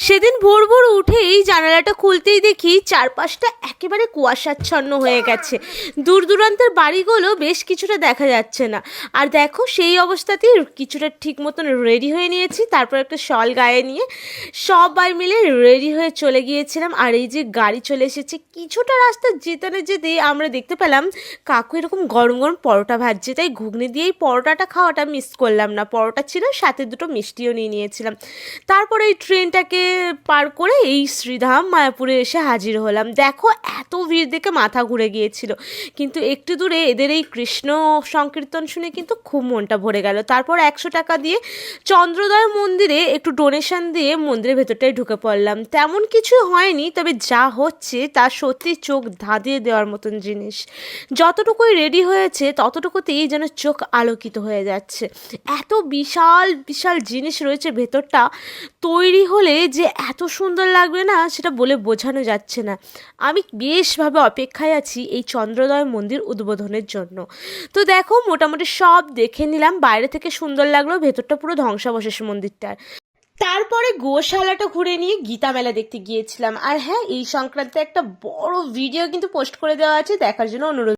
সেদিন ভোর ভোর উঠেই জানালাটা খুলতেই দেখি চারপাশটা একেবারে কুয়াশাচ্ছন্ন হয়ে গেছে। দূর দূরান্তের বাড়িগুলো বেশ কিছুটা দেখা যাচ্ছে না। আর দেখো সেই অবস্থাতেই কিছুটা ঠিক মতন রেডি হয়ে নিয়েছি, তারপর একটা শল গায়ে নিয়ে সবাই মিলে রেডি হয়ে চলে গিয়েছিলাম। আর এই যে গাড়ি চলে এসেছে, কিছুটা রাস্তা যেতে না যেতেই আমরা দেখতে পেলাম কাকু এরকম গরম গরম পরোটা ভাজছে, তাই ঘুগনি দিয়েই পরোটাটা খাওয়াটা মিস করলাম না। পরোটা ছিল, সাথে দুটো মিষ্টিও নিয়ে নিয়েছিলাম। তারপরে এই ট্রেনটাকে পার করে এই শ্রীধাম মায়াপুরে এসে হাজির হলাম। দেখো এত ভিড় দেখে মাথা ঘুরে গিয়েছিল, কিন্তু একটু দূরে এদের এই কৃষ্ণ সংকীর্তন শুনে কিন্তু খুব মনটা ভরে গেল। তারপর 100 টাকা দিয়ে চন্দ্রোদয় মন্দিরে একটু ডোনেশন দিয়ে মন্দিরের ভেতরটায় ঢুকে পড়লাম। তেমন কিছু হয়নি, তবে যা হচ্ছে তা সত্যি চোখ ধাঁধিয়ে দেওয়ার মতন জিনিস। যতটুকুই রেডি হয়েছে ততটুকুতেই যেন চোখ আলোকিত হয়ে যাচ্ছে। এত বিশাল বিশাল জিনিস রয়েছে ভেতরটা, তৈরি হলে যে এত সুন্দর লাগবে না সেটা বলে বোঝানো যাচ্ছে না। আমি বেশভাবে অপেক্ষায় আছি এই চন্দ্রোদয় মন্দির উদ্বোধনের জন্য। তো দেখো মোটামুটি সব দেখে নিলাম, বাইরে থেকে সুন্দর লাগলো, ভেতরটা পুরো ধ্বংসাবশেষ মন্দিরটার। তারপরে গোশালাটা ঘুরে নিয়ে গীতা মেলা দেখতে গিয়েছিলাম। আর হ্যাঁ, এই সংক্রান্তে একটা বড় ভিডিও কিন্তু পোস্ট করে দেওয়া আছে, দেখার জন্য অনুরোধ।